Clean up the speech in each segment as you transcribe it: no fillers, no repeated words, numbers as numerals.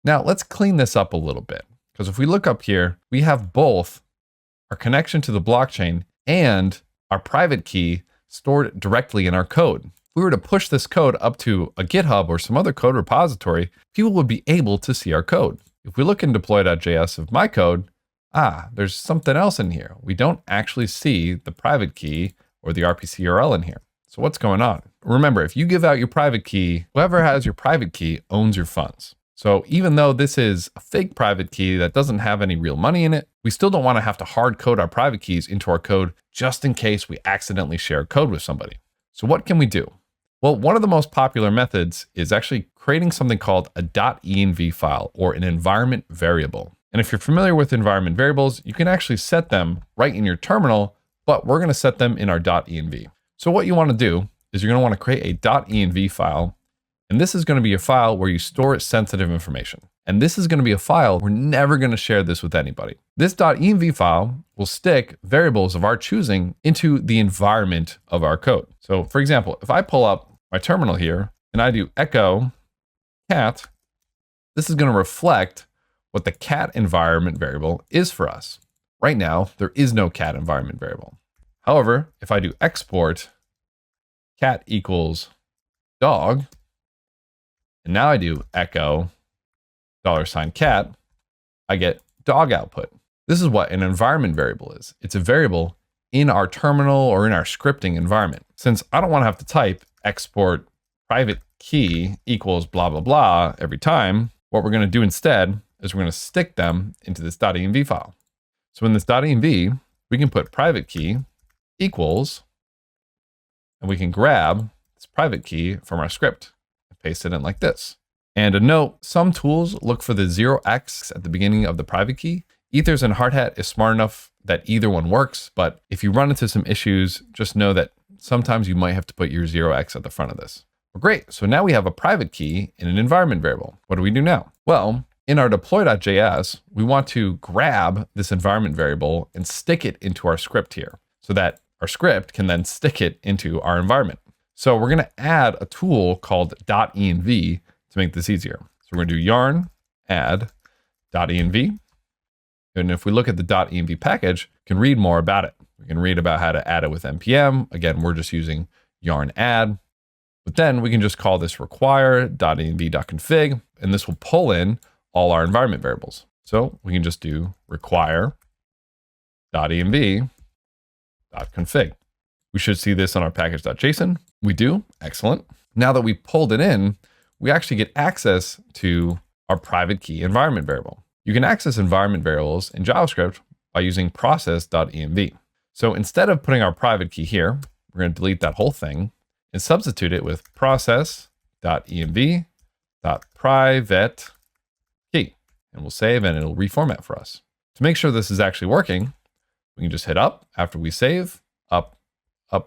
Now let's clean this up a little bit, because if we look up here, we have both our connection to the blockchain and our private key stored directly in our code. If we were to push this code up to a GitHub or some other code repository, people would be able to see our code. If we look in deploy.js of my code, there's something else in here. We don't actually see the private key or the RPC URL in here. So what's going on? Remember, if you give out your private key, whoever has your private key owns your funds. So even though this is a fake private key that doesn't have any real money in it, we still don't want to have to hard code our private keys into our code just in case we accidentally share code with somebody. So what can we do? Well, one of the most popular methods is actually creating something called a .env file or an environment variable. And if you're familiar with environment variables, you can actually set them right in your terminal, but we're going to set them in our .env. So what you want to do is you're going to want to create a .env file. And this is going to be a file where you store sensitive information. And this is going to be a file, we're never going to share this with anybody. This .env file will stick variables of our choosing into the environment of our code. So for example, if I pull up my terminal here and I do echo cat, this is going to reflect what the cat environment variable is for us. Right now, there is no cat environment variable. However, if I do export cat equals dog, and now I do echo $cat, I get dog output. This is what an environment variable is. It's a variable in our terminal or in our scripting environment. Since I don't want to have to type export private key equals blah, blah, blah every time, what we're going to do instead is we're going to stick them into this .env file. So in this .env, we can put private key equals, and we can grab this private key from our script and paste it in like this. And a note, some tools look for the 0x at the beginning of the private key. Ethers and Hardhat is smart enough that either one works, but if you run into some issues, just know that sometimes you might have to put your 0x at the front of this. Well, great. So now we have a private key in an environment variable. What do we do now? Well, in our deploy.js, we want to grab this environment variable and stick it into our script here so that our script can then stick it into our environment. So we're going to add a tool called .env to make this easier. So we're going to do yarn add .env. And if we look at the .env package, we can read more about it. We can read about how to add it with npm. Again, we're just using yarn add. But then we can just call this require.env.config, and this will pull in all our environment variables. So we can just do require.env.config. We should see this on our package.json. We do. Excellent. Now that we pulled it in, we actually get access to our private key environment variable. You can access environment variables in JavaScript by using process.env. So instead of putting our private key here, we're going to delete that whole thing and substitute it with process.env.private key. And we'll save and it'll reformat for us. To make sure this is actually working, we can just hit up after we save, up a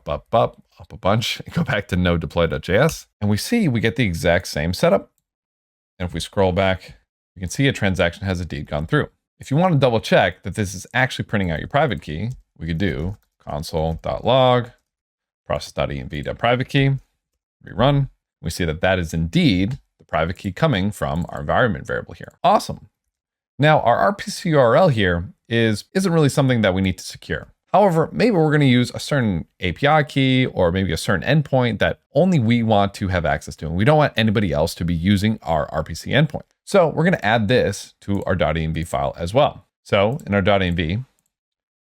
bunch, and go back to node deploy.js. And we see we get the exact same setup. And if we scroll back, we can see a transaction has indeed gone through. If you want to double check that this is actually printing out your private key, we could do console.log process.env.private key, rerun. We see that that is indeed the private key coming from our environment variable here. Awesome. Now our RPC URL here isn't really something that we need to secure. However, maybe we're going to use a certain API key or maybe a certain endpoint that only we want to have access to, and we don't want anybody else to be using our RPC endpoint. So we're going to add this to our .env file as well. So in our .env, I'm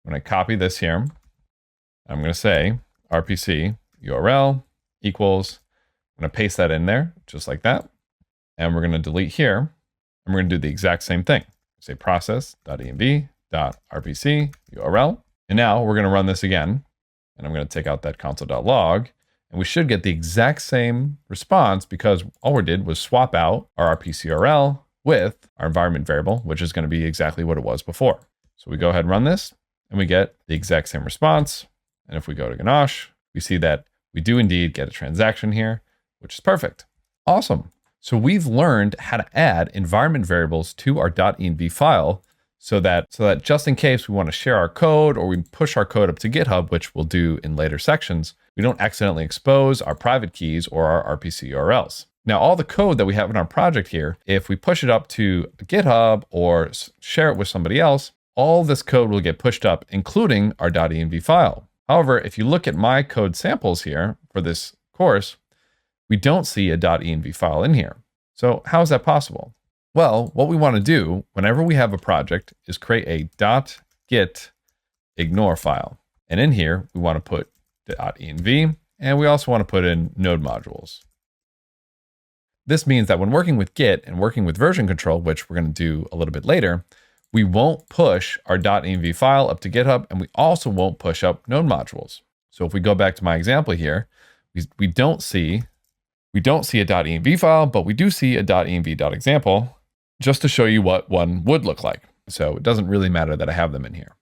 going to copy this here. I'm going to say RPC URL equals, I'm going to paste that in there just like that. And we're going to delete here, and we're going to do the exact same thing. Say process.env.rpc URL. And now we're going to run this again, and I'm going to take out that console.log, and we should get the exact same response because all we did was swap out our RPC URL with our environment variable, which is going to be exactly what it was before. So we go ahead and run this, and we get the exact same response. And if we go to Ganache, we see that we do indeed get a transaction here, which is perfect. Awesome. So we've learned how to add environment variables to our .env file so that just in case we want to share our code or we push our code up to GitHub, which we'll do in later sections, we don't accidentally expose our private keys or our RPC URLs. Now, all the code that we have in our project here, if we push it up to GitHub or share it with somebody else, all this code will get pushed up, including our .env file. However, if you look at my code samples here for this course, we don't see a .env file in here. So how is that possible? Well, what we want to do whenever we have a project is create a .git ignore file. And in here, we want to put .env, and we also want to put in node modules. This means that when working with Git and working with version control, which we're going to do a little bit later, we won't push our .env file up to GitHub, and we also won't push up node modules. So if we go back to my example here, we don't see a .env file, but we do see a .env.example just to show you what one would look like. So it doesn't really matter that I have them in here.